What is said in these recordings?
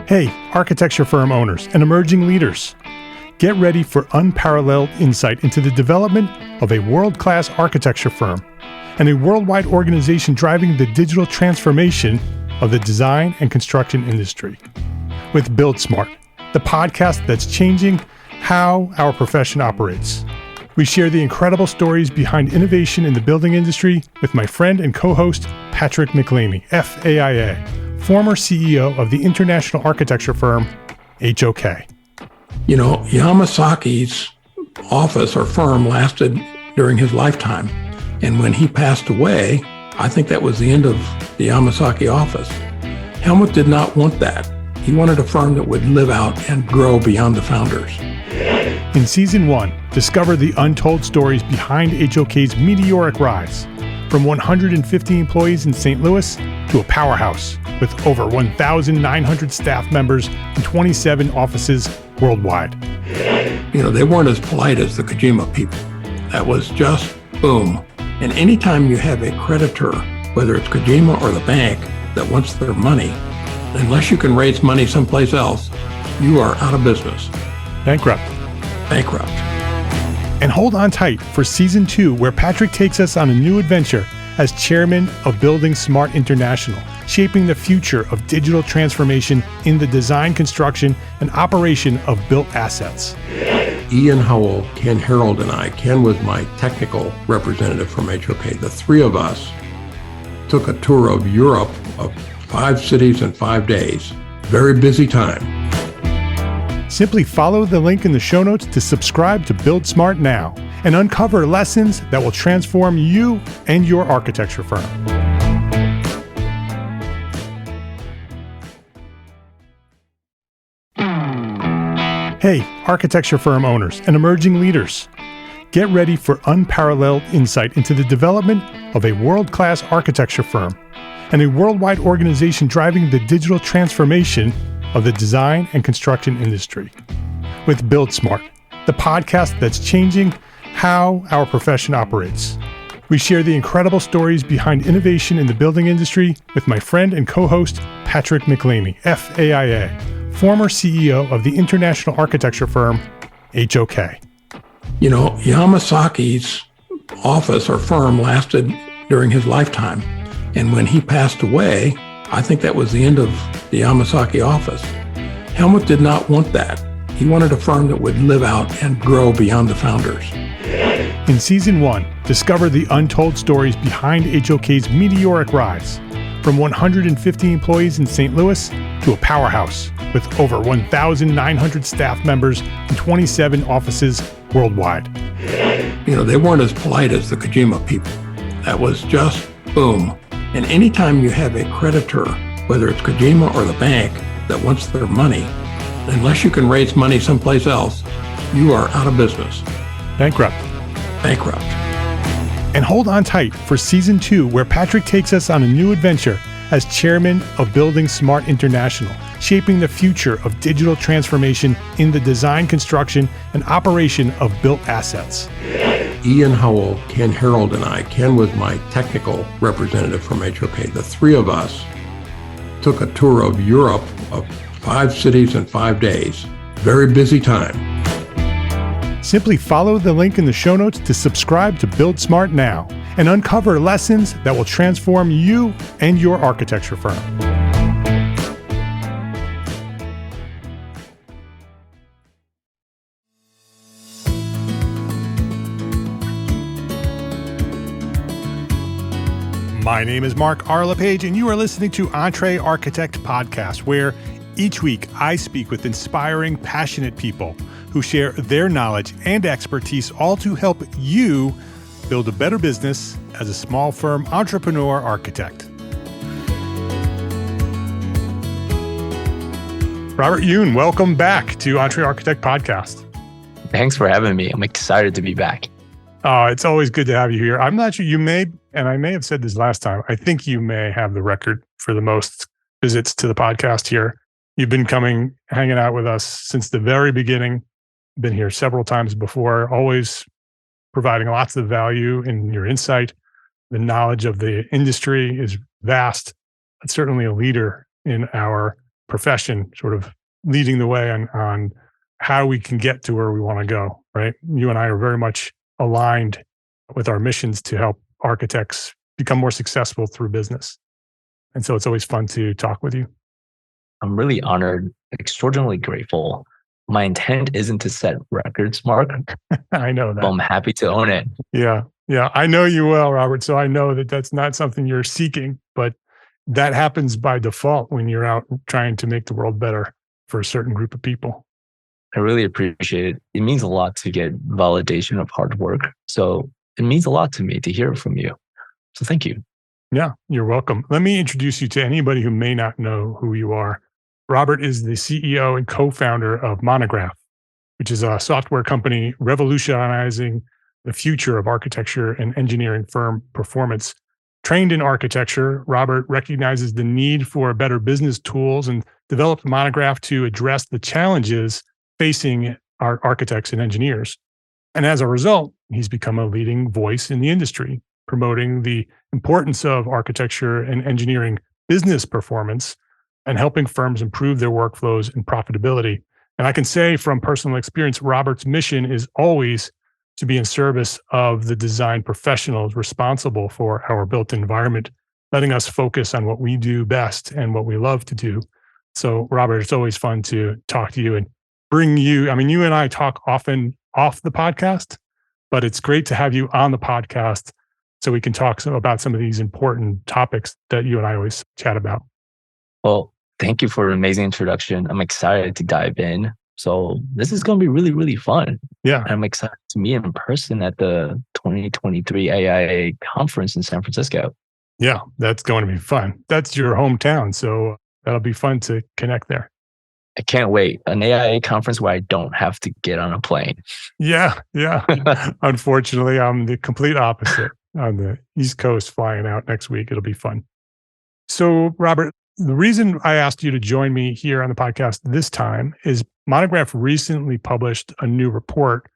Hey, architecture firm owners and emerging leaders. Get ready for unparalleled insight into the development of a world-class architecture firm and a worldwide organization driving the digital transformation of the design and construction industry. With Build Smart, the podcast that's changing how our profession operates. We share the incredible stories behind innovation in the building industry with my friend and co-host, Patrick McLeamy, FAIA, former CEO of the international architecture firm, HOK. You know, Yamasaki's office or firm lasted during his lifetime. And when he passed away, I think that was the end of the Yamasaki office. Helmut did not want that. He wanted a firm that would live out and grow beyond the founders. In Season 1, discover the untold stories behind HOK's meteoric rise, from 150 employees in St. Louis to a powerhouse with over 1,900 staff members and 27 offices worldwide. You know, they weren't as polite as the Kojima people. That was just boom. And anytime you have a creditor, whether it's Kojima or the bank, that wants their money, unless you can raise money someplace else, you are out of business. Bankrupt. And hold on tight for Season 2, where Patrick takes us on a new adventure as chairman of Building Smart International, shaping the future of digital transformation in the design, construction, and operation of built assets. Ian Howell, Ken Harold, and I, Ken was my technical representative from HOK. The three of us took a tour of Europe of 5 cities in 5 days. Very busy time. Simply follow the link in the show notes to subscribe to Build Smart now and uncover lessons that will transform you and your architecture firm. Hey, architecture firm owners and emerging leaders. Get ready for unparalleled insight into the development of a world-class architecture firm and a worldwide organization driving the digital transformation of the design and construction industry. With Build Smart, the podcast that's changing how our profession operates. We share the incredible stories behind innovation in the building industry with my friend and co-host, Patrick McLeamy, FAIA, former CEO of the international architecture firm, HOK. You know, Yamasaki's office or firm lasted during his lifetime. And when he passed away, I think that was the end of the Yamasaki office. Helmut did not want that. He wanted a firm that would live out and grow beyond the founders. In Season 1, discover the untold stories behind HOK's meteoric rise, from 150 employees in St. Louis to a powerhouse with over 1,900 staff members and 27 offices worldwide. You know, they weren't as polite as the Kojima people. That was just boom. And anytime you have a creditor, whether it's Kojima or the bank, that wants their money, unless you can raise money someplace else, you are out of business. Bankrupt. And hold on tight for Season 2, where Patrick takes us on a new adventure as chairman of Building Smart International, shaping the future of digital transformation in the design, construction, and operation of built assets. Ian Howell, Ken Harold, and I, Ken was my technical representative from HOK. The three of us took a tour of Europe of 5 cities in 5 days. Very busy time. Simply follow the link in the show notes to subscribe to Build Smart now and uncover lessons that will transform you and your architecture firm. My name is Mark R. LePage, and you are listening to Entre Architect Podcast, where each week I speak with inspiring, passionate people who share their knowledge and expertise, all to help you build a better business as a small firm entrepreneur architect. Robert Yuen, welcome back to Entre Architect Podcast. Thanks for having me. I'm excited to be back. It's always good to have you here. I'm not sure, you may, and I may have said this last time, I think you may have the record for the most visits to the podcast here. You've been hanging out with us since the very beginning. Been here several times before, always providing lots of value in your insight. The knowledge of the industry is vast. It's certainly a leader in our profession sort of leading the way on how we can get to where we want to go, right? You and I are very much aligned with our missions to help architects become more successful through business. And so it's always fun to talk with you. I'm really honored, extraordinarily grateful. My intent isn't to set records, Mark, I know but that. I'm happy to own it. Yeah. Yeah. I know you well, Robert. So I know that that's not something you're seeking, but that happens by default when you're out trying to make the world better for a certain group of people. I really appreciate it. It means a lot to get validation of hard work. So it means a lot to me to hear from you. So thank you. Yeah, you're welcome. Let me introduce you to anybody who may not know who you are. Robert is the CEO and co-founder of Monograph, which is a software company revolutionizing the future of architecture and engineering firm performance. Trained in architecture, Robert recognizes the need for better business tools and developed Monograph to address the challenges facing our architects and engineers. And as a result, he's become a leading voice in the industry, promoting the importance of architecture and engineering business performance and helping firms improve their workflows and profitability. And I can say from personal experience, Robert's mission is always to be in service of the design professionals responsible for our built environment, letting us focus on what we do best and what we love to do. So, Robert, it's always fun to talk to you and bring you. I mean, you and I talk often off the podcast, but it's great to have you on the podcast so we can talk about some of these important topics that you and I always chat about. Well, thank you for an amazing introduction. I'm excited to dive in. So this is going to be really, really fun. Yeah. And I'm excited to meet in person at the 2023 AIA conference in San Francisco. Yeah, that's going to be fun. That's your hometown. So that'll be fun to connect there. I can't wait. An AIA conference where I don't have to get on a plane. Yeah. Unfortunately, I'm the complete opposite on the East Coast flying out next week. It'll be fun. So, Robert, the reason I asked you to join me here on the podcast this time is Monograph recently published a new report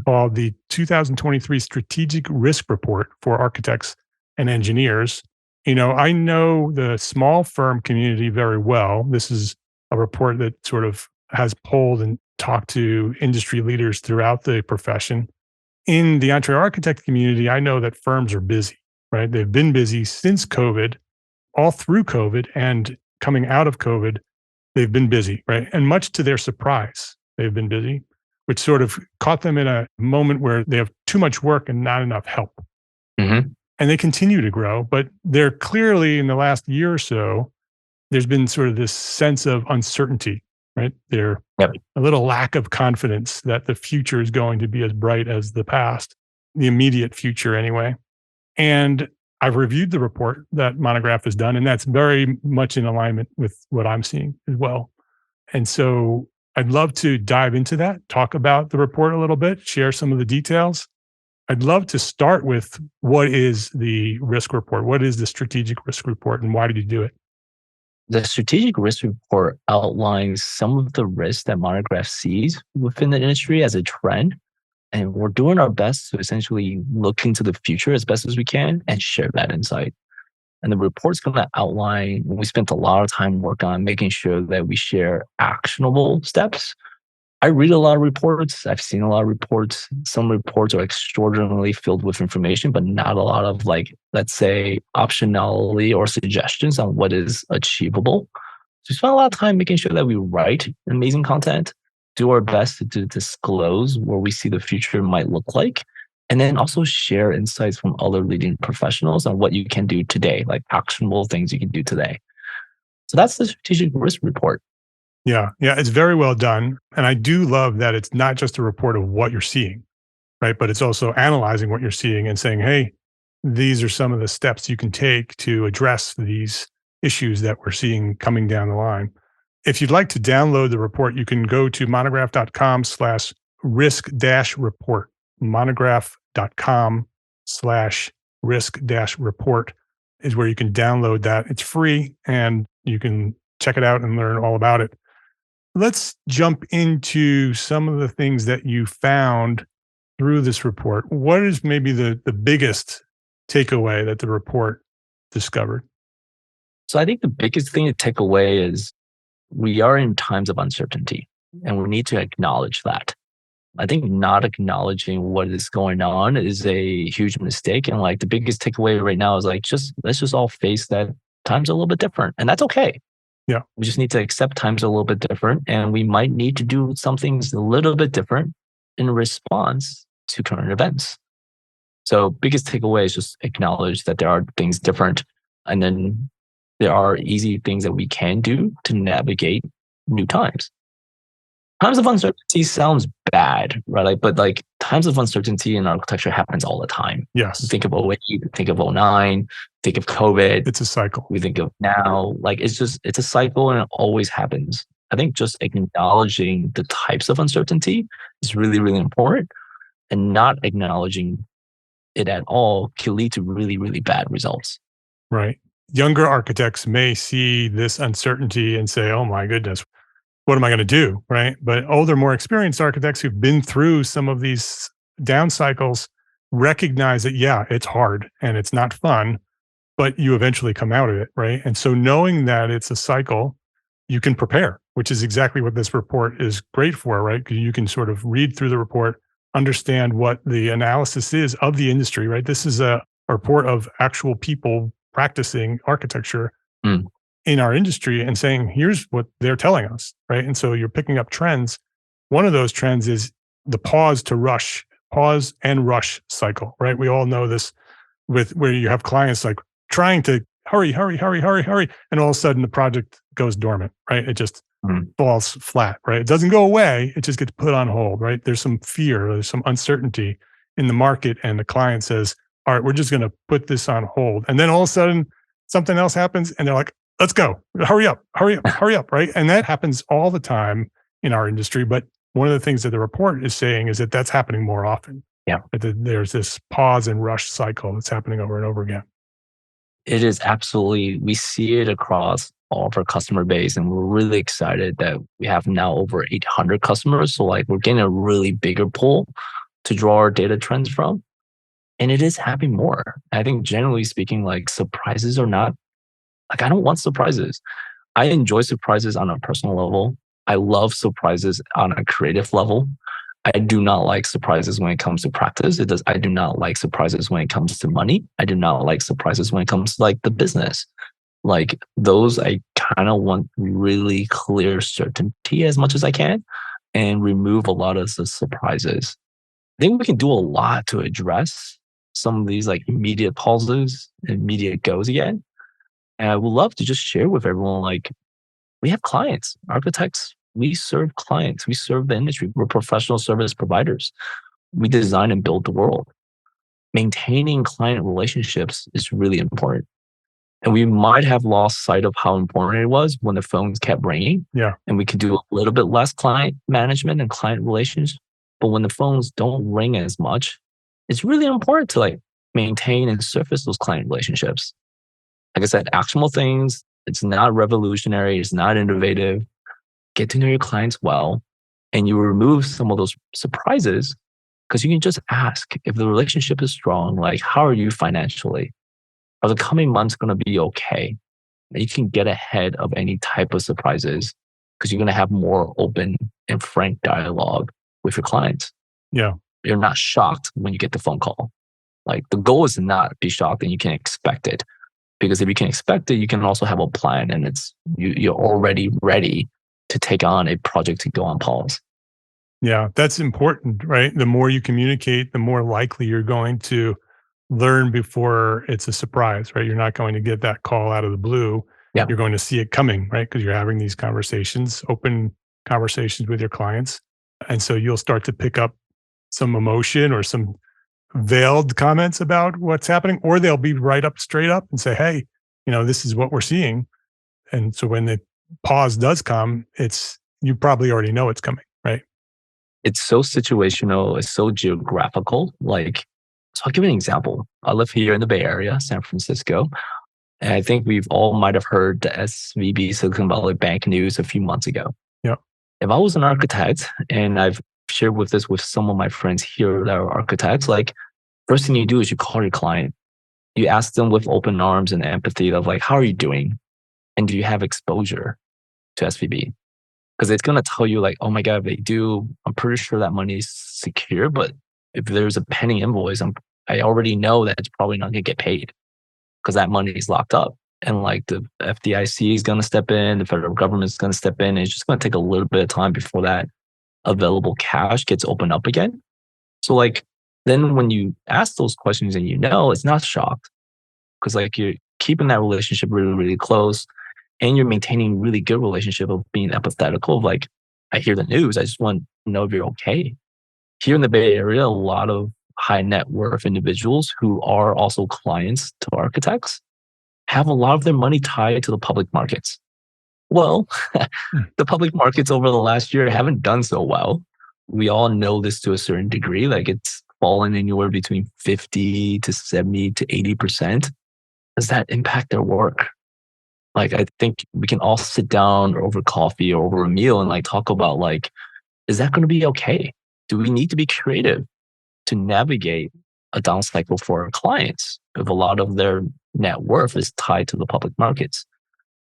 called the 2023 Strategic Risk Report for Architects and Engineers. You know, I know the small firm community very well. This is a report that sort of has polled and talked to industry leaders throughout the profession. In the entree architect community, I know that firms are busy, right? They've been busy since COVID, all through COVID, and coming out of COVID, they've been busy, right? And much to their surprise, they've been busy, which sort of caught them in a moment where they have too much work and not enough help. Mm-hmm. And they continue to grow, but they're clearly in the last year or so, there's been sort of this sense of uncertainty, right? There, a little lack of confidence that the future is going to be as bright as the past, the immediate future anyway. And I've reviewed the report that Monograph has done, and that's very much in alignment with what I'm seeing as well. And so I'd love to dive into that, talk about the report a little bit, share some of the details. I'd love to start with what is the risk report? What is the strategic risk report, and why did you do it? The strategic risk report outlines some of the risks that Monograph sees within the industry as a trend. And we're doing our best to essentially look into the future as best as we can and share that insight. And the report's going to outline, we spent a lot of time working on making sure that we share actionable steps. I read a lot of reports. I've seen a lot of reports. Some reports are extraordinarily filled with information, but not a lot of, like, let's say, optionality or suggestions on what is achievable. So we spent a lot of time making sure that we write amazing content, do our best to disclose where we see the future might look like, and then also share insights from other leading professionals on what you can do today, like actionable things you can do today. So that's the strategic risk report. Yeah, it's very well done. And I do love that it's not just a report of what you're seeing, right? But it's also analyzing what you're seeing and saying, hey, these are some of the steps you can take to address these issues that we're seeing coming down the line. If you'd like to download the report, you can go to monograph.com/risk-report. monograph.com/risk-report is where you can download that. It's free and you can check it out and learn all about it. Let's jump into some of the things that you found through this report. What is maybe the biggest takeaway that the report discovered? So I think the biggest thing to take away is we are in times of uncertainty, and we need to acknowledge that. I think not acknowledging what is going on is a huge mistake. And like the biggest takeaway right now is like, let's just all face that times are a little bit different. And that's okay. Yeah. We just need to accept times are a little bit different. And we might need to do some things a little bit different in response to current events. So biggest takeaway is just acknowledge that there are things different. And then there are easy things that we can do to navigate new times. Times of uncertainty sounds bad, right? But like times of uncertainty in architecture happens all the time. Yes. Think of 08, think of 09, think of COVID. It's a cycle. We think of now, like it's a cycle and it always happens. I think just acknowledging the types of uncertainty is really, really important, and not acknowledging it at all can lead to really, really bad results. Right. Younger architects may see this uncertainty and say, oh my goodness, what am I going to do? Right. But older, more experienced architects who've been through some of these down cycles recognize that, yeah, it's hard and it's not fun, but you eventually come out of it. Right. And so knowing that it's a cycle, you can prepare, which is exactly what this report is great for, right? Because you can sort of read through the report, understand what the analysis is of the industry, right? This is a report of actual people practicing architecture in our industry and saying, here's what they're telling us, right? And so you're picking up trends. One of those trends is the pause and rush cycle, right? We all know this with where you have clients like trying to hurry, and all of a sudden the project goes dormant, right? It just falls flat, right? It doesn't go away. It just gets put on hold, right? There's some fear, there's some uncertainty in the market, and the client says, all right, we're just going to put this on hold. And then all of a sudden something else happens and they're like, let's go, hurry up, right? And that happens all the time in our industry. But one of the things that the report is saying is that that's happening more often. Yeah. That there's this pause and rush cycle that's happening over and over again. It is absolutely, we see it across all of our customer base, and we're really excited that we have now over 800 customers. So like we're getting a really bigger pool to draw our data trends from. And it is happening more. I think generally speaking, like surprises are not, like I don't want surprises. I enjoy surprises on a personal level. I love surprises on a creative level. I do not like surprises when it comes to practice. I do not like surprises when it comes to money. I do not like surprises when it comes to like the business. Like those, I kind of want really clear certainty as much as I can and remove a lot of the surprises. I think we can do a lot to address some of these like immediate pauses, immediate goes again. And I would love to just share with everyone, like we have clients, architects, we serve clients, we serve the industry. We're professional service providers. We design and build the world. Maintaining client relationships is really important. And we might have lost sight of how important it was when the phones kept ringing. Yeah. And we could do a little bit less client management and client relations. But when the phones don't ring as much, it's really important to like maintain and surface those client relationships. Like I said, actionable things. It's not revolutionary. It's not innovative. Get to know your clients well, and you remove some of those surprises because you can just ask if the relationship is strong, like, how are you financially? Are the coming months going to be okay? And you can get ahead of any type of surprises because you're going to have more open and frank dialogue with your clients. Yeah. You're not shocked when you get the phone call. Like the goal is to not be shocked and you can expect it. Because if you can expect it, you can also have a plan and you're already ready to take on a project to go on pause. Yeah, that's important, right? The more you communicate, the more likely you're going to learn before it's a surprise, right? You're not going to get that call out of the blue. Yeah. You're going to see it coming, right? Because you're having these conversations, open conversations with your clients. And so you'll start to pick up some emotion or some veiled comments about what's happening, or they'll be straight up and say, hey, this is what we're seeing. And so when the pause does come, you probably already know it's coming, right? It's so situational. It's so geographical. Like, so I'll give you an example. I live here in the Bay Area, San Francisco. And I think we've all might have heard the SVB Silicon Valley Bank news a few months ago. Yeah. If I was an architect, and I've shared this with some of my friends here that are architects, like first thing you do is you call your client. You ask them with open arms and empathy of like, how are you doing? And do you have exposure? to SVB. Because it's going to tell you like, oh my God, if they do, I'm pretty sure that money is secure. But if there's a pending invoice, I already know that it's probably not going to get paid because that money is locked up. And like the FDIC is going to step in, the federal government is going to step in. And it's just going to take a little bit of time before that available cash gets opened up again. So like, then when you ask those questions and it's not shocked because like you're keeping that relationship really, really close and you're maintaining really good relationship of being empathetical of like, I hear the news. I just want to know if you're okay. Here in the Bay Area, a lot of high net worth individuals who are also clients to architects have a lot of their money tied to the public markets. Well, the public markets over the last year haven't done so well. We all know this to a certain degree. Like it's fallen anywhere between 50 to 70 to 80%. Does that impact their work? Like, I think we can all sit down over coffee or over a meal and like talk about like, is that going to be okay? Do we need to be creative to navigate a down cycle for our clients if a lot of their net worth is tied to the public markets,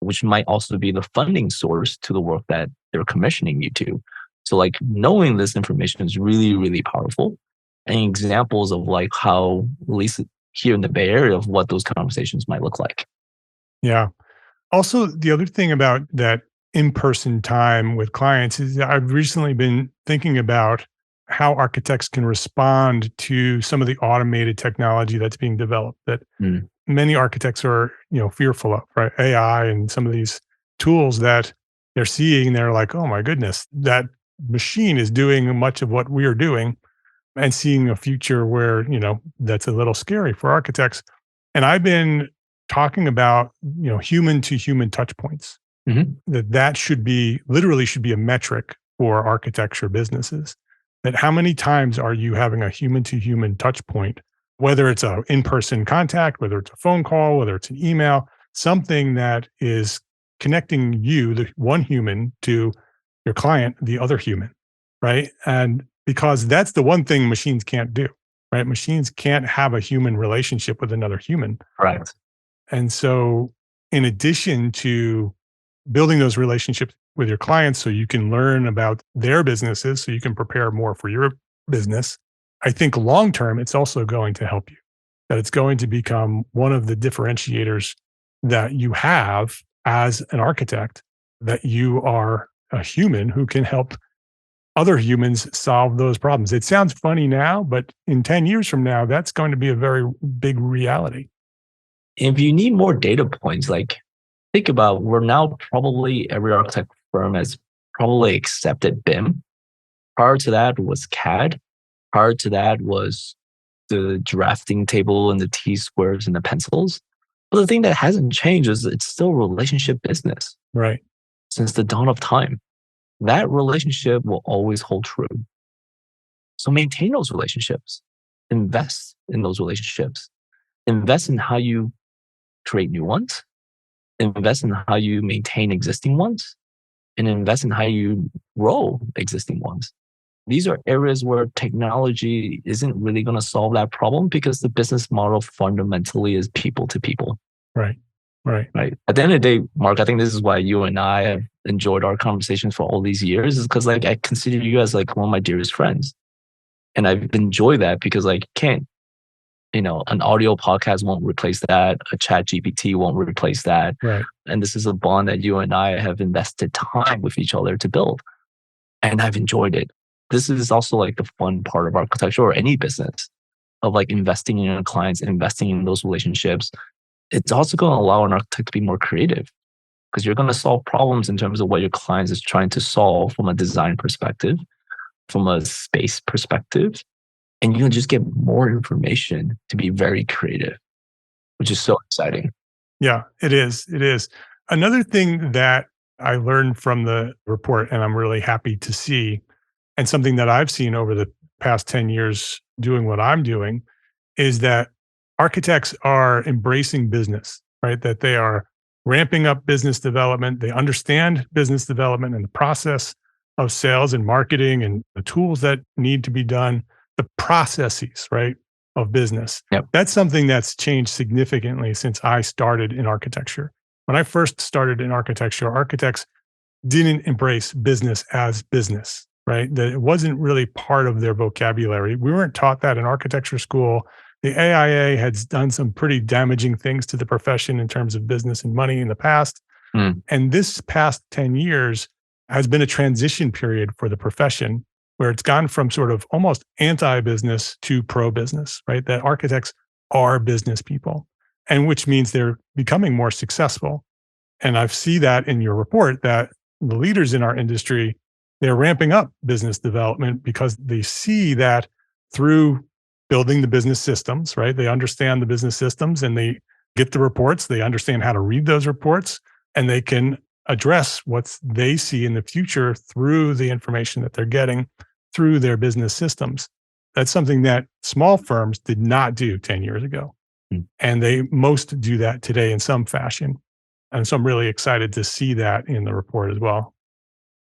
which might also be the funding source to the work that they're commissioning you to. So like knowing this information is really, really powerful. And examples of like how, at least here in the Bay Area, of what those conversations might look like. Yeah. Also, the other thing about that in-person time with clients is that I've recently been thinking about how architects can respond to some of the automated technology that's being developed that many architects are, fearful of, right? AI and some of these tools that they're seeing, they're like, oh my goodness, that machine is doing much of what we are doing, and seeing a future where, that's a little scary for architects. And I've been talking about, human to human touch points, that should be a metric for architecture businesses. That how many times are you having a human to human touch point, whether it's an in-person contact, whether it's a phone call, whether it's an email, something that is connecting you, the one human, to your client, the other human, right? And because that's the one thing machines can't do, right? Machines can't have a human relationship with another human. Right. And so in addition to building those relationships with your clients so you can learn about their businesses, so you can prepare more for your business, I think long-term, it's also going to help you, that it's going to become one of the differentiators that you have as an architect, that you are a human who can help other humans solve those problems. It sounds funny now, but in 10 years from now, that's going to be a very big reality. If you need more data points, like think about, we're now probably every architect firm has probably accepted BIM. Prior to that was CAD. Prior to that was the drafting table and the T-squares and the pencils. But the thing that hasn't changed is it's still relationship business. Right. Since the dawn of time. That relationship will always hold true. So maintain those relationships. Invest in those relationships. Invest in how you create new ones. Invest in how you maintain existing ones. And invest in how you grow existing ones. These are areas where technology isn't really going to solve that problem because the business model fundamentally is people to people. Right. At the end of the day, Mark, I think this is why you and I have enjoyed our conversations for all these years, is because like I consider you as like one of my dearest friends. And I've enjoyed that because like an audio podcast won't replace that. A chat GPT won't replace that. Right. And this is a bond that you and I have invested time with each other to build. And I've enjoyed it. This is also like the fun part of architecture or any business, of like investing in your clients, investing in those relationships. It's also going to allow an architect to be more creative because you're going to solve problems in terms of what your clients is trying to solve from a design perspective, from a space perspective. And you can just get more information to be very creative, which is so exciting. Yeah, it is. It is. Another thing that I learned from the report, and I'm really happy to see, and something that I've seen over the past 10 years doing what I'm doing, is that architects are embracing business, right? That they are ramping up business development. They understand business development and the process of sales and marketing and the tools that need to be done, the processes, right, of business. Yep. That's something that's changed significantly since I started in architecture. When I first started in architecture, architects didn't embrace business as business, right? That it wasn't really part of their vocabulary. We weren't taught that in architecture school. The AIA has done some pretty damaging things to the profession in terms of business and money in the past. And this past 10 years has been a transition period for the profession where it's gone from sort of almost anti-business to pro-business, right? That architects are business people, and which means they're becoming more successful. And I see that in your report that the leaders in our industry, they're ramping up business development because they see that through building the business systems, right? They understand the business systems and they get the reports, they understand how to read those reports, and they can address what they see in the future through the information that they're getting through their business systems. That's something that small firms did not do 10 years ago. And they most do that today in some fashion. And so I'm really excited to see that in the report as well.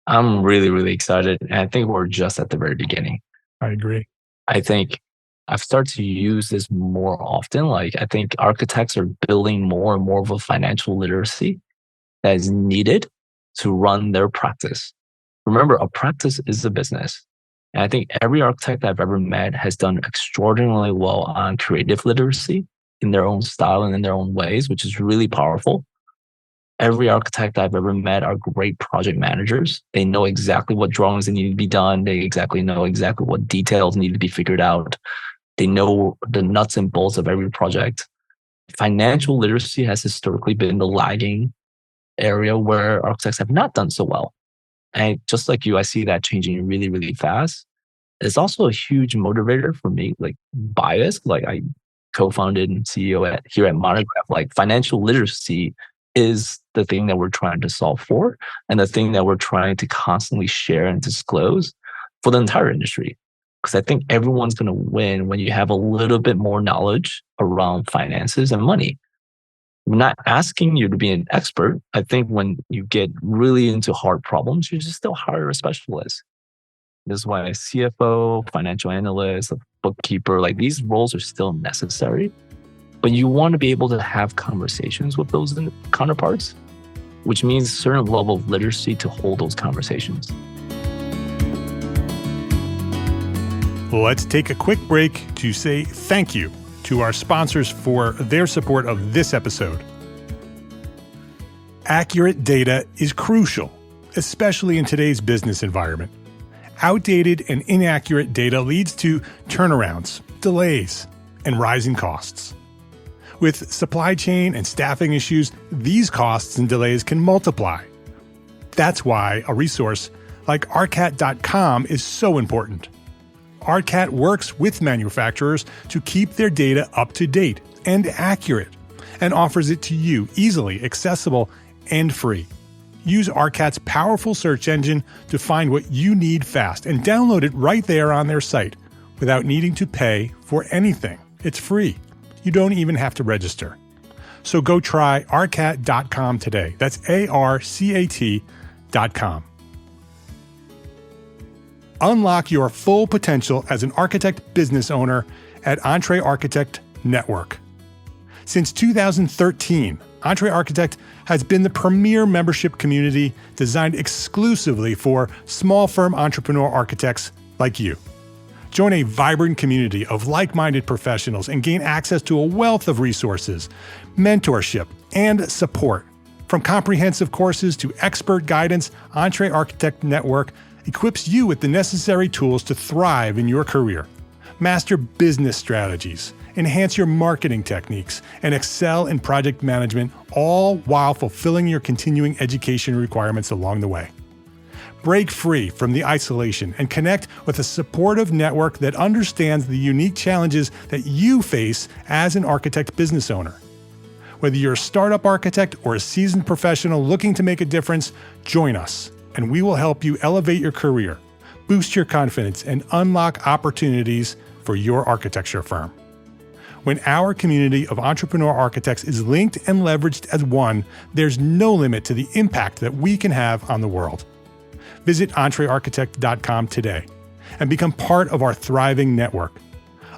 I'm really, really excited. And I think we're just at the very beginning. I agree. I think I've started to use this more often. Like, I think architects are building more and more of a financial literacy that is needed to run their practice. Remember, a practice is a business. And I think every architect I've ever met has done extraordinarily well on creative literacy in their own style and in their own ways, which is really powerful. Every architect I've ever met are great project managers. They know exactly what drawings need to be done. They know exactly what details need to be figured out. They know the nuts and bolts of every project. Financial literacy has historically been the lagging area where architects have not done so well. And just like you, I see that changing really, really fast. It's also a huge motivator for me, like bias. Like, I co-founded and CEO here at Monograph. Like, financial literacy is the thing that we're trying to solve for and the thing that we're trying to constantly share and disclose for the entire industry. Because I think everyone's going to win when you have a little bit more knowledge around finances and money. I'm not asking you to be an expert. I think when you get really into hard problems, you just still hire a specialist. This is why a CFO, financial analyst, a bookkeeper, like, these roles are still necessary. But you want to be able to have conversations with those counterparts, which means a certain level of literacy to hold those conversations. Let's take a quick break to say thank you to our sponsors for their support of this episode. Accurate data is crucial, especially in today's business environment. Outdated and inaccurate data leads to turnarounds, delays, and rising costs. With supply chain and staffing issues, these costs and delays can multiply. That's why a resource like arcat.com is so important. Arcat works with manufacturers to keep their data up to date and accurate, and offers it to you easily, accessible, and free. Use Arcat's powerful search engine to find what you need fast and download it right there on their site without needing to pay for anything. It's free. You don't even have to register. So go try arcat.com today. That's ARCAT.com. Unlock your full potential as an architect business owner at Entre Architect Network. Since 2013, Entre Architect has been the premier membership community designed exclusively for small firm entrepreneur architects like you. Join a vibrant community of like-minded professionals and gain access to a wealth of resources, mentorship, and support. From comprehensive courses to expert guidance, Entre Architect Network equips you with the necessary tools to thrive in your career. Master business strategies, enhance your marketing techniques, and excel in project management, all while fulfilling your continuing education requirements along the way. Break free from the isolation and connect with a supportive network that understands the unique challenges that you face as an architect business owner. Whether you're a startup architect or a seasoned professional looking to make a difference, join us, and we will help you elevate your career, boost your confidence, and unlock opportunities for your architecture firm. When our community of entrepreneur architects is linked and leveraged as one, there's no limit to the impact that we can have on the world. Visit entrearchitect.com today and become part of our thriving network.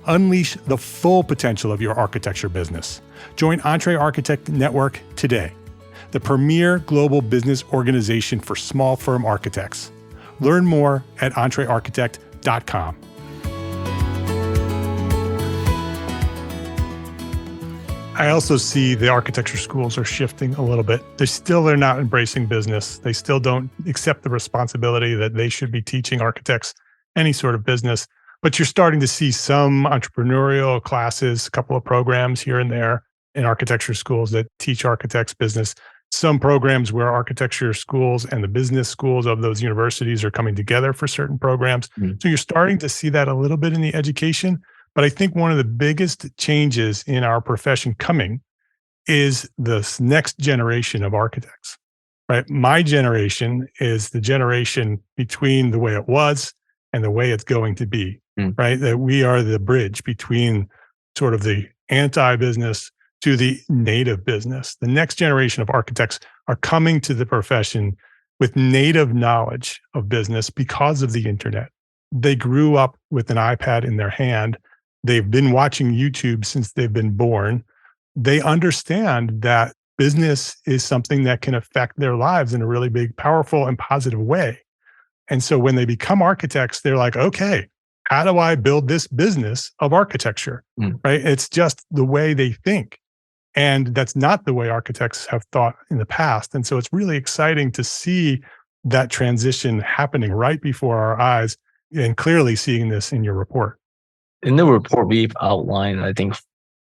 Unleash the full potential of your architecture business. Join Entre Architect Network today. the premier global business organization for small firm architects. Learn more at entrearchitect.com. I also see the architecture schools are shifting a little bit. They're not embracing business. They still don't accept the responsibility that they should be teaching architects any sort of business. But you're starting to see some entrepreneurial classes, a couple of programs here and there in architecture schools that teach architects business. Some programs where architecture schools and the business schools of those universities are coming together for certain programs. So you're starting to see that a little bit in the education. But I think one of the biggest changes in our profession coming is this next generation of architects, right? My generation is the generation between the way it was and the way it's going to be, right? That we are the bridge between sort of the anti-business to the native business. The next generation of architects are coming to the profession with native knowledge of business because of the internet. They grew up with an iPad in their hand. They've been watching YouTube since they've been born. They understand that business is something that can affect their lives in a really big, powerful, and positive way. And so when they become architects, they're like, okay, how do I build this business of architecture? Right? It's just the way they think. And that's not the way architects have thought in the past. And so it's really exciting to see that transition happening right before our eyes, and clearly seeing this in your report. In the report, we've outlined, I think,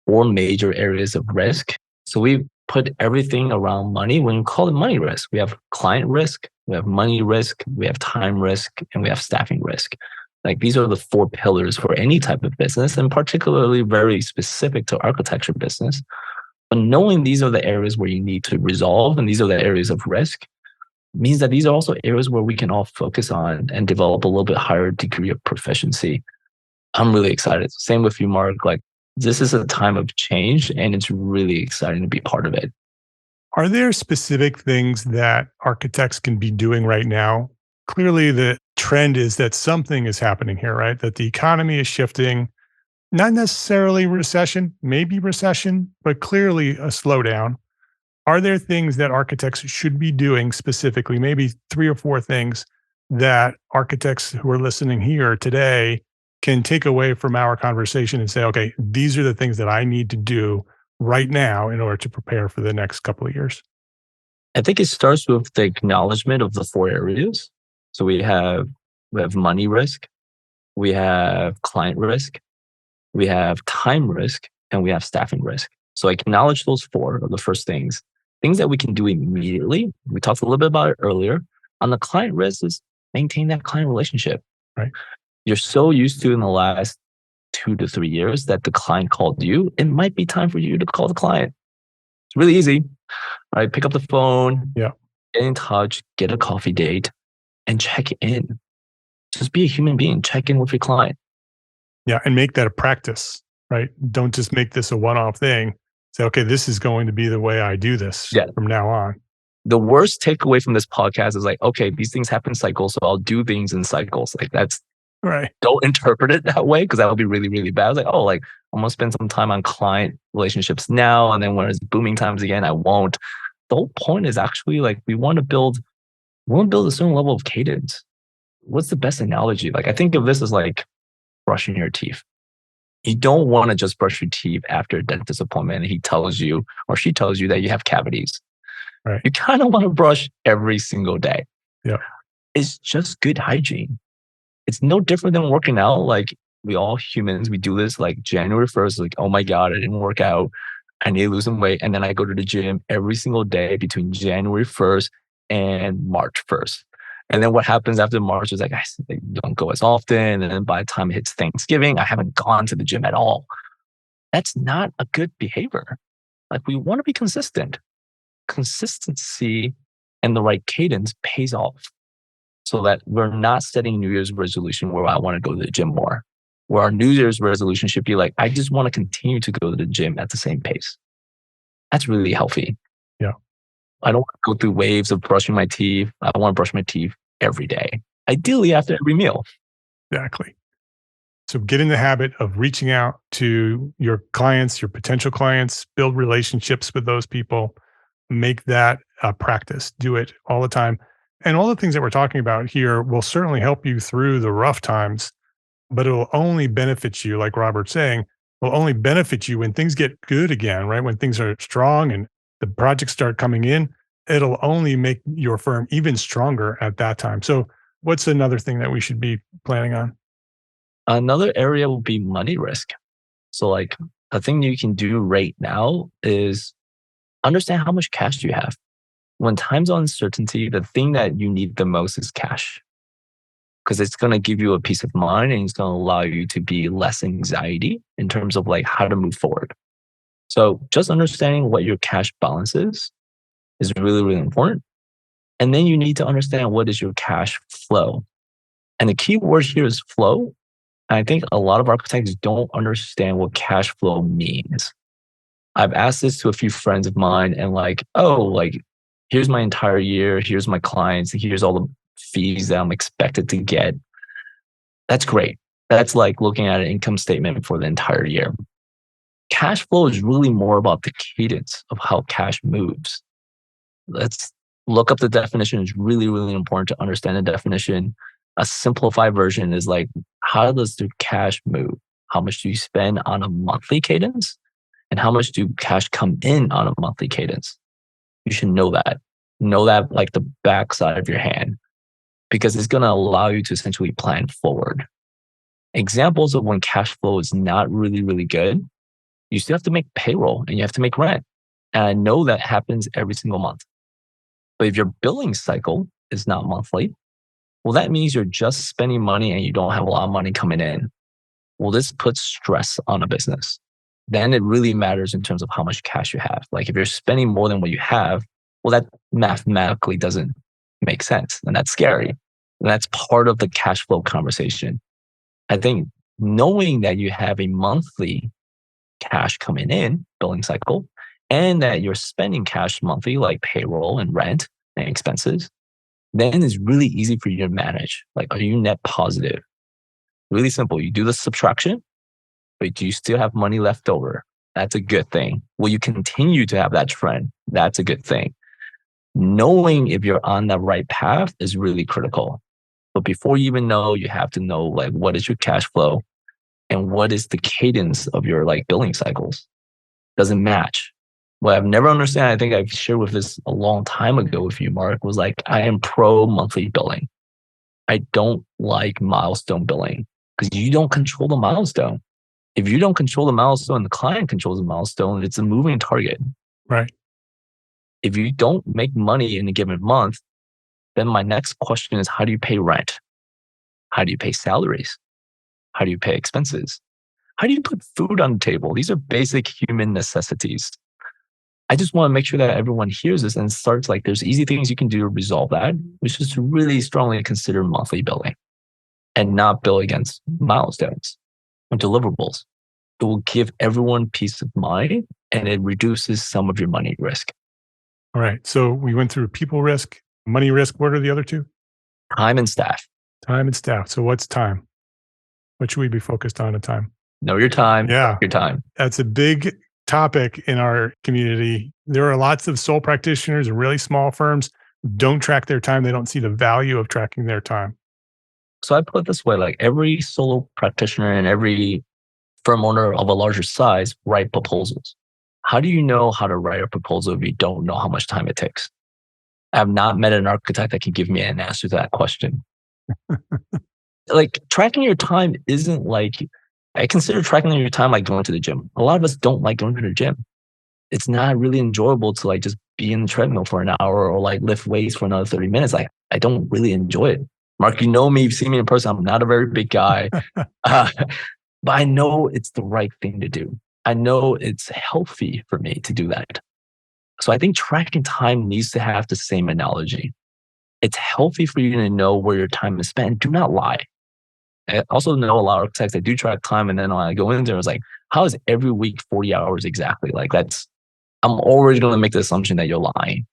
4 major areas of risk. So we put everything around money. When we call it money risk, we have client risk, we have money risk, we have time risk, and we have staffing risk. Like these are the 4 pillars for any type of business, and particularly very specific to architecture business. But knowing these are the areas where you need to resolve, and these are the areas of risk, means that these are also areas where we can all focus on and develop a little bit higher degree of proficiency. I'm really excited. Same with you, Mark. Like this is a time of change, and it's really exciting to be part of it. Are there specific things that architects can be doing right now? Clearly, the trend is that something is happening here, right? That the economy is shifting, not necessarily recession, maybe recession, but clearly a slowdown. Are there things that architects should be doing specifically, maybe 3 or 4 things that architects who are listening here today can take away from our conversation and say, okay, these are the things that I need to do right now in order to prepare for the next couple of years? I think it starts with the acknowledgement of the 4 areas. So we have money risk, we have client risk, we have time risk, and we have staffing risk. So acknowledge those 4 are the first things that we can do immediately. We talked a little bit about it earlier. On the client risk is maintain that client relationship. Right. You're so used to in the last 2 to 3 years that the client called you. It might be time for you to call the client. It's really easy, right? Pick up the phone, get in touch, get a coffee date, and check in. Just be a human being. Check in with your client. Yeah, and make that a practice, right? Don't just make this a one-off thing. Say, okay, this is going to be the way I do this from now on. The worst takeaway from this podcast is like, okay, these things happen in cycles, so I'll do things in cycles. Like that's right. Don't interpret it that way because that would be really, really bad. I was like, oh, like I'm gonna spend some time on client relationships now, and then when it's booming times again, I won't. The whole point is actually like we want to build a certain level of cadence. What's the best analogy? Like I think of this as like brushing your teeth. You don't want to just brush your teeth after a dentist appointment and he tells you or she tells you that you have cavities. Right. You kind of want to brush every single day. Yeah. It's just good hygiene. It's no different than working out. Like we all humans, we do this like January 1st, like, oh my God, I didn't work out. I need to lose some weight. And then I go to the gym every single day between January 1st and March 1st. And then what happens after March is like, I don't go as often. And then by the time it hits Thanksgiving, I haven't gone to the gym at all. That's not a good behavior. Like we want to be consistent. Consistency and the right cadence pays off so that we're not setting New Year's resolution where I want to go to the gym more. Where our New Year's resolution should be like, I just want to continue to go to the gym at the same pace. That's really healthy. Yeah. I don't want to go through waves of brushing my teeth. I want to brush my teeth every day, ideally after every meal. Exactly. So get in the habit of reaching out to your clients, your potential clients, build relationships with those people, make that a practice. Do it all the time. And all the things that we're talking about here will certainly help you through the rough times, but it will only benefit you, like Robert's saying, will only benefit you when things get good again, right? When things are strong and the projects start coming in, it'll only make your firm even stronger at that time. So, what's another thing that we should be planning on? Another area will be money risk. So like a thing you can do right now is understand how much cash you have. When times of uncertainty, the thing that you need the most is cash because it's going to give you a peace of mind and it's going to allow you to be less anxiety in terms of like how to move forward. So just understanding what your cash balance is really, really important. And then you need to understand what is your cash flow. And the key word here is flow. And I think a lot of architects don't understand what cash flow means. I've asked this to a few friends of mine and like, oh, like, here's my entire year. Here's my clients. Here's all the fees that I'm expected to get. That's great. That's like looking at an income statement for the entire year. Cash flow is really more about the cadence of how cash moves. Let's look up the definition. It's really, really important to understand the definition. A simplified version is like, how does the cash move? How much do you spend on a monthly cadence? And how much do cash come in on a monthly cadence? You should know that. Know that like the backside of your hand, because it's going to allow you to essentially plan forward. Examples of when cash flow is not really, really good, you still have to make payroll and you have to make rent. And I know that happens every single month. But if your billing cycle is not monthly, well, that means you're just spending money and you don't have a lot of money coming in. Well, this puts stress on a business. Then it really matters in terms of how much cash you have. Like if you're spending more than what you have, well, that mathematically doesn't make sense. And that's scary. And that's part of the cash flow conversation. I think knowing that you have a monthly cash coming in, billing cycle, and that you're spending cash monthly, like payroll and rent and expenses, then it's really easy for you to manage. Like, are you net positive? Really simple. You do the subtraction, but do you still have money left over? That's a good thing. Will you continue to have that trend? That's a good thing. Knowing if you're on the right path is really critical. But before you even know, you have to know like what is your cash flow and what is the cadence of your like billing cycles. Doesn't match. What I've never understood, I think I've shared with this a long time ago with you, Mark, was like I am pro monthly billing. I don't like milestone billing because you don't control the milestone. If you don't control the milestone, the client controls the milestone, it's a moving target. Right. If you don't make money in a given month, then my next question is how do you pay rent? How do you pay salaries? How do you pay expenses? How do you put food on the table? These are basic human necessities. I just want to make sure that everyone hears this and starts like there's easy things you can do to resolve that, which is to really strongly consider monthly billing and not bill against milestones or deliverables. It will give everyone peace of mind and it reduces some of your money risk. All right. So we went through people risk, money risk. What are the other two? Time and staff. Time and staff. So what's time? What should we be focused on in time? Know your time. Yeah. Your time. That's a big topic in our community. There are lots of sole practitioners and really small firms who don't track their time. They don't see the value of tracking their time. So I put it this way, like every solo practitioner and every firm owner of a larger size write proposals. How do you know how to write a proposal if you don't know how much time it takes? I have not met an architect that can give me an answer to that question. Like tracking your time isn't like, I consider tracking your time like going to the gym. A lot of us don't like going to the gym. It's not really enjoyable to like just be in the treadmill for an hour or like lift weights for another 30 minutes. Like I don't really enjoy it. Mark, you know me, you've seen me in person. I'm not a very big guy, but I know it's the right thing to do. I know it's healthy for me to do that. So I think tracking time needs to have the same analogy. It's healthy for you to know where your time is spent. Do not lie. I also know a lot of architects that do track time, and then when I go in there, it's like, how is every week 40 hours exactly? Like I'm already going to make the assumption that you're lying.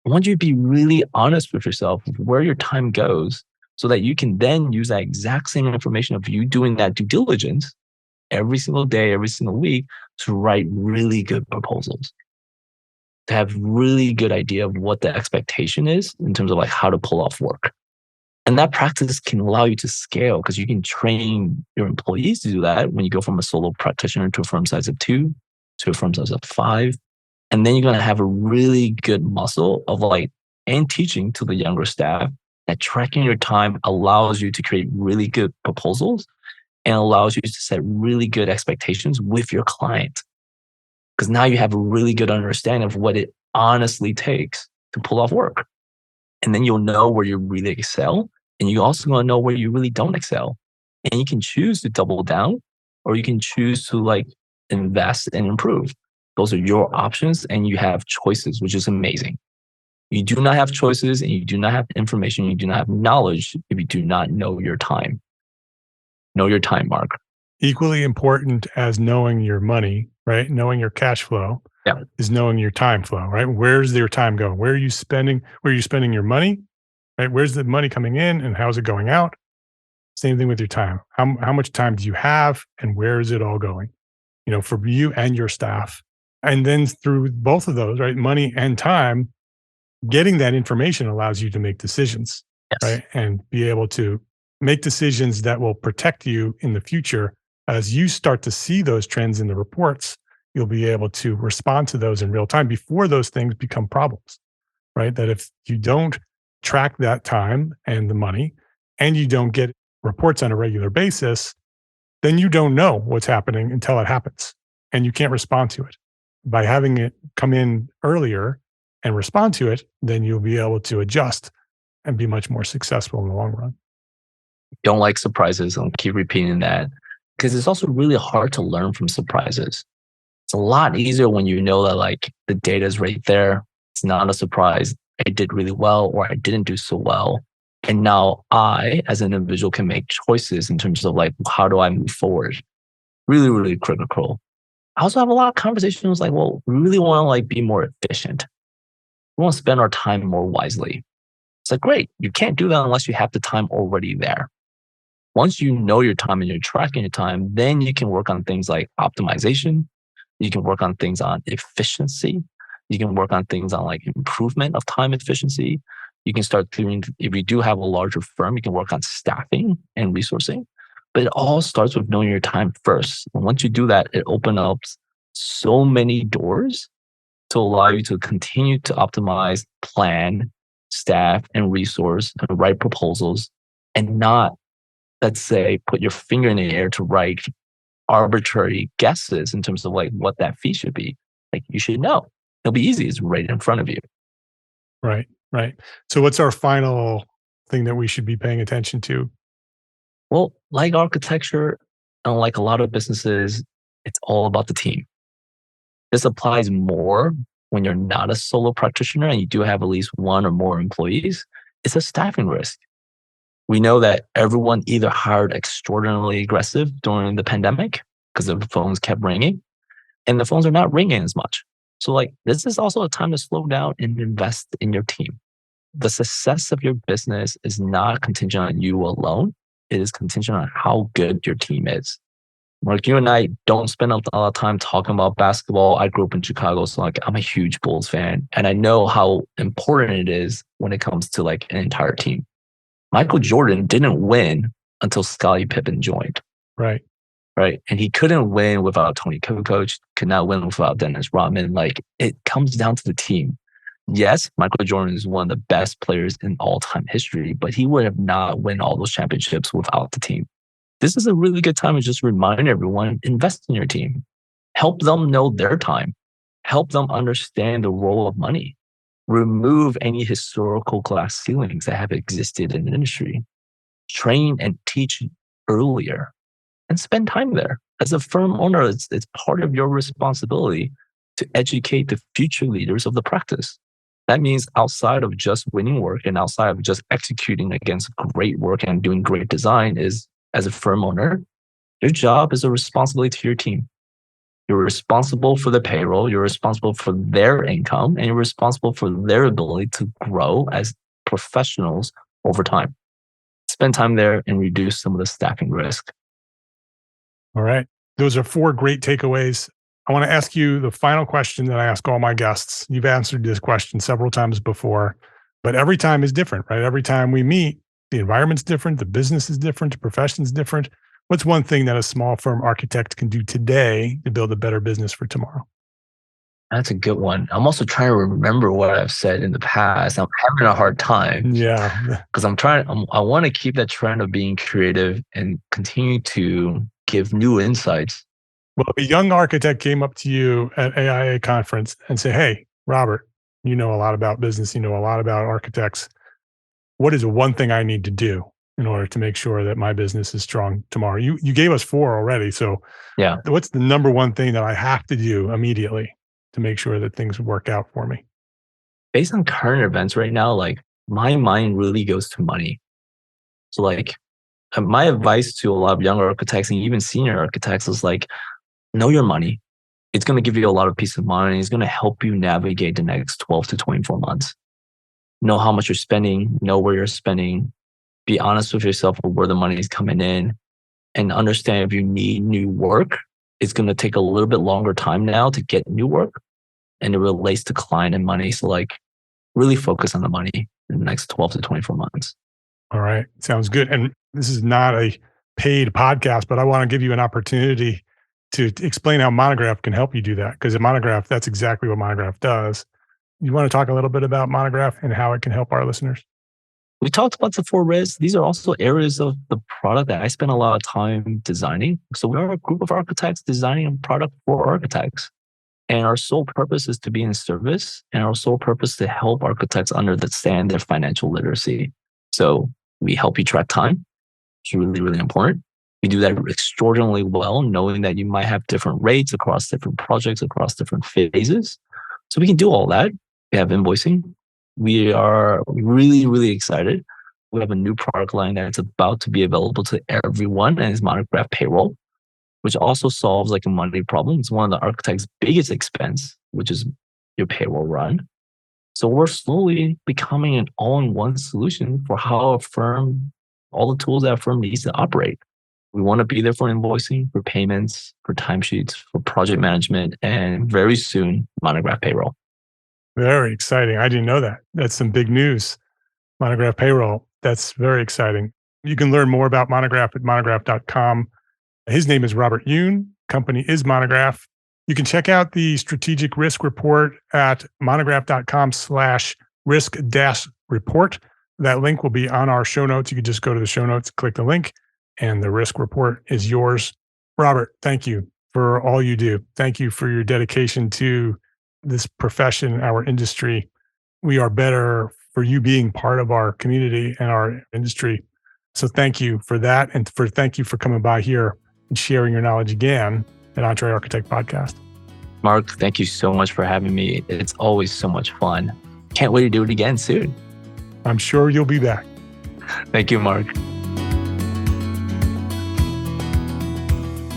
I want you to be really honest with yourself with where your time goes so that you can then use that exact same information of you doing that due diligence every single day, every single week to write really good proposals. to have really good idea of what the expectation is in terms of like how to pull off work. And that practice can allow you to scale because you can train your employees to do that when you go from a solo practitioner to a firm size of 2 to a firm size of 5. And then you're going to have a really good muscle of like, and teaching to the younger staff that tracking your time allows you to create really good proposals and allows you to set really good expectations with your client. Because now you have a really good understanding of what it honestly takes to pull off work. And then you'll know where you really excel. And you also going to know where you really don't excel. And you can choose to double down or you can choose to like invest and improve. Those are your options and you have choices, which is amazing. You do not have choices and you do not have information. You do not have knowledge if you do not know your time. Know your time, Mark. Equally important as knowing your money, right? Knowing your cash flow is knowing your time flow, right? Where's your time going? Where are you spending your money? Right? Where's the money coming in and how's it going out? Same thing with your time. How much time do you have and where is it all going? For you and your staff. And then through both of those, right? Money and time, getting that information allows you to make decisions, right? And be able to make decisions that will protect you in the future. As you start to see those trends in the reports, you'll be able to respond to those in real time before those things become problems, right? That if you don't track that time and the money, and you don't get reports on a regular basis, then you don't know what's happening until it happens, and you can't respond to it. By having it come in earlier and respond to it, then you'll be able to adjust and be much more successful in the long run. Don't like surprises. I'll keep repeating that because it's also really hard to learn from surprises. It's a lot easier when you know that like the data is right there. It's not a surprise. I did really well or I didn't do so well. And now I, as an individual, can make choices in terms of like, how do I move forward? Really, really critical. I also have a lot of conversations like, well, we really want to like be more efficient. We want to spend our time more wisely. It's like, great. You can't do that unless you have the time already there. Once you know your time and you're tracking your time, then you can work on things like optimization. You can work on things on efficiency. You can work on things on like improvement of time efficiency. You can start doing, if you do have a larger firm, you can work on staffing and resourcing. But it all starts with knowing your time first. And once you do that, it opens up so many doors to allow you to continue to optimize, plan, staff, and resource, and write proposals, and not, let's say, put your finger in the air to write arbitrary guesses in terms of like what that fee should be. Like you should know. It'll be easy. It's right in front of you. Right, right. So what's our final thing that we should be paying attention to? Well, like architecture, and like a lot of businesses, it's all about the team. This applies more when you're not a solo practitioner and you do have at least one or more employees. It's a staffing risk. We know that everyone either hired extraordinarily aggressive during the pandemic because the phones kept ringing and the phones are not ringing as much. So like this is also a time to slow down and invest in your team. The success of your business is not contingent on you alone. It is contingent on how good your team is. Mark, you and I don't spend a lot of time talking about basketball. I grew up in Chicago, so like I'm a huge Bulls fan. And I know how important it is when it comes to like an entire team. Michael Jordan didn't win until Scottie Pippen joined. Right. Right. And he couldn't win without Tony Kukoc, could not win without Dennis Rodman. Like it comes down to the team. Yes, Michael Jordan is one of the best players in all time history, but he would have not won all those championships without the team. This is a really good time to just remind everyone, invest in your team. Help them know their time. Help them understand the role of money. Remove any historical glass ceilings that have existed in the industry. Train and teach earlier and spend time there. As a firm owner, it's part of your responsibility to educate the future leaders of the practice. That means outside of just winning work and outside of just executing against great work and doing great design is, as a firm owner, your job is a responsibility to your team. You're responsible for the payroll, you're responsible for their income, and you're responsible for their ability to grow as professionals over time. Spend time there and reduce some of the staffing risk. All right. Those are 4 great takeaways. I want to ask you the final question that I ask all my guests. You've answered this question several times before, but every time is different, right? Every time we meet, the environment's different, the business is different, the profession's different. What's one thing that a small firm architect can do today to build a better business for tomorrow? That's a good one. I'm also trying to remember what I've said in the past. I'm having a hard time Yeah. because I want to keep that trend of being creative and continue to give new insights. Well, a young architect came up to you at AIA conference and say, "Hey, Robert, you know a lot about business, you know a lot about architects. What is one thing I need to do in order to make sure that my business is strong tomorrow?" You gave us 4 already. So Yeah. what's the number one thing that I have to do immediately to make sure that things work out for me? Based on current events right now, like my mind really goes to money. So like my advice to a lot of younger architects and even senior architects is like, know your money. It's going to give you a lot of peace of mind. It's going to help you navigate the next 12 to 24 months. Know how much you're spending, know where you're spending, be honest with yourself of where the money is coming in, and understand if you need new work, it's going to take a little bit longer time now to get new work. And it relates to client and money. So like really focus on the money in the next 12 to 24 months. All right. Sounds good. And this is not a paid podcast, but I want to give you an opportunity to explain how Monograph can help you do that. Because at Monograph, that's exactly what Monograph does. You want to talk a little bit about Monograph and how it can help our listeners? We talked about the 4 risks. These are also areas of the product that I spend a lot of time designing. So we are a group of architects designing a product for architects. And our sole purpose is to be in service, and our sole purpose is to help architects understand their financial literacy. So we help you track time. It's really, really important. We do that extraordinarily well, knowing that you might have different rates across different projects, across different phases. So we can do all that. We have invoicing. We are really, really excited. We have a new product line that's about to be available to everyone, and it's Monograph Payroll, which also solves like a money problem. It's one of the architect's biggest expense, which is your payroll run. So we're slowly becoming an all-in-one solution for how a firm, all the tools that a firm needs to operate. We want to be there for invoicing, for payments, for timesheets, for project management, and very soon, Monograph Payroll. Very exciting. I didn't know that. That's some big news. Monograph Payroll. That's very exciting. You can learn more about Monograph at monograph.com. His name is Robert Yuen. Company is Monograph. You can check out the strategic risk report at monograph.com/risk-report. That link will be on our show notes. You can just go to the show notes, click the link, and the risk report is yours. Robert, thank you for all you do. Thank you for your dedication to this profession, our industry. We are better for you being part of our community and our industry. So thank you for that. And thank you for coming by here and sharing your knowledge again at Entre Architect Podcast. Mark, thank you so much for having me. It's always so much fun. Can't wait to do it again soon. I'm sure you'll be back. Thank you, Mark.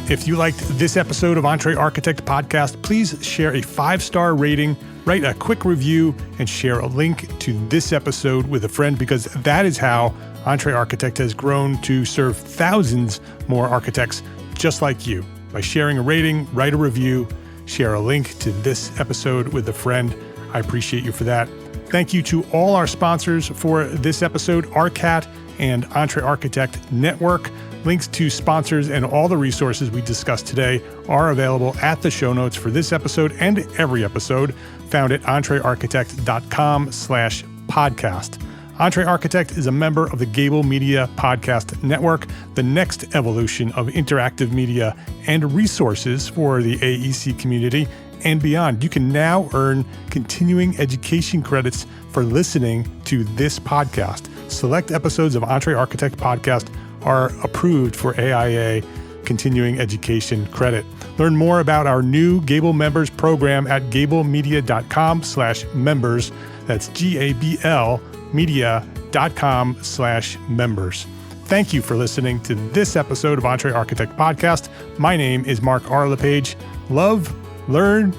If you liked this episode of Entre Architect Podcast, please share a 5-star rating, write a quick review, and share a link to this episode with a friend, because that is how Entre Architect has grown to serve thousands more architects just like you. By sharing a rating, write a review, share a link to this episode with a friend. I appreciate you for that. Thank you to all our sponsors for this episode, ARCAT and Entre Architect Network. Links to sponsors and all the resources we discussed today are available at the show notes for this episode and every episode, found at entrearchitect.com/podcast. Entre Architect is a member of the Gable Media Podcast Network, the next evolution of interactive media and resources for the AEC community and beyond. You can now earn continuing education credits for listening to this podcast. Select episodes of Entre Architect Podcast are approved for AIA continuing education credit. Learn more about our new Gable Members program at gablemedia.com/members. That's GABL media.com/members. Thank you for listening to this episode of Entre Architect Podcast. My name is Mark R. LePage. Love, learn,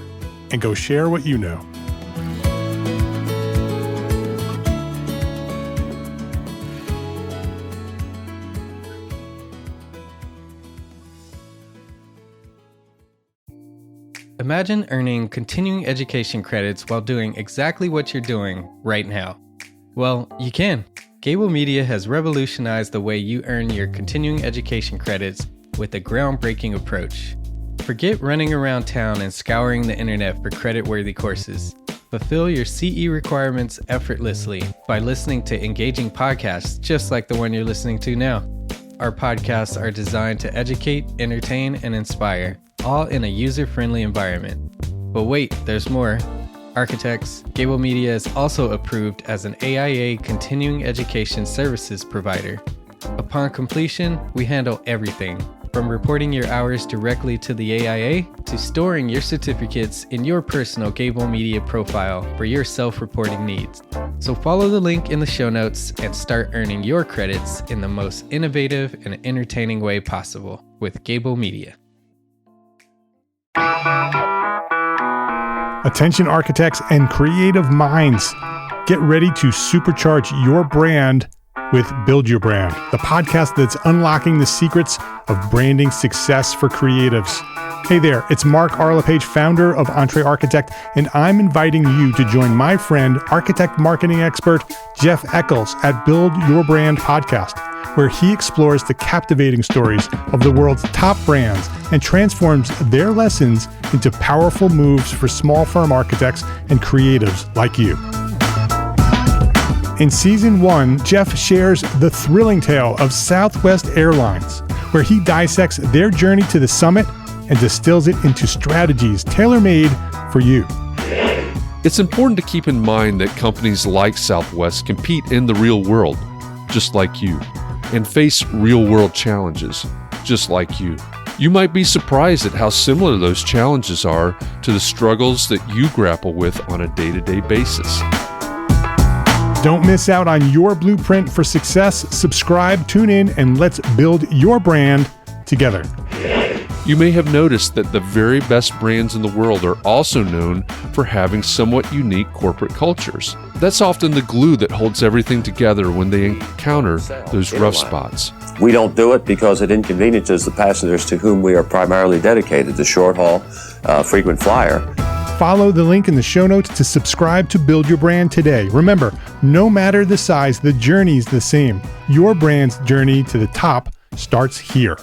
and go share what you know. Imagine earning continuing education credits while doing exactly what you're doing right now. Well, you can. Gable Media has revolutionized the way you earn your continuing education credits with a groundbreaking approach. Forget running around town and scouring the internet for credit-worthy courses. Fulfill your CE requirements effortlessly by listening to engaging podcasts just like the one you're listening to now. Our podcasts are designed to educate, entertain, and inspire, all in a user-friendly environment. But wait, there's more. Architects, Gable Media is also approved as an AIA continuing education services provider. Upon completion, we handle everything, from reporting your hours directly to the AIA to storing your certificates in your personal Gable Media profile for your self-reporting needs. So follow the link in the show notes and start earning your credits in the most innovative and entertaining way possible with Gable Media. Attention architects and creative minds, get ready to supercharge your brand with Build Your Brand, the podcast that's unlocking the secrets of branding success for creatives. Hey there, it's Mark Arlepage, founder of Entre Architect, and I'm inviting you to join my friend, architect marketing expert Jeff Eccles at Build Your Brand podcast, where he explores the captivating stories of the world's top brands and transforms their lessons into powerful moves for small firm architects and creatives like you. In Season 1, Jeff shares the thrilling tale of Southwest Airlines, where he dissects their journey to the summit and distills it into strategies tailor-made for you. It's important to keep in mind that companies like Southwest compete in the real world, just like you, and face real-world challenges, just like you. You might be surprised at how similar those challenges are to the struggles that you grapple with on a day-to-day basis. Don't miss out on your blueprint for success. Subscribe, tune in, and let's build your brand together. You may have noticed that the very best brands in the world are also known for having somewhat unique corporate cultures. That's often the glue that holds everything together when they encounter those rough spots. We don't do it because it inconveniences the passengers to whom we are primarily dedicated, the short haul, frequent flyer. Follow the link in the show notes to subscribe to Build Your Brand today. Remember, no matter the size, the journey's the same. Your brand's journey to the top starts here.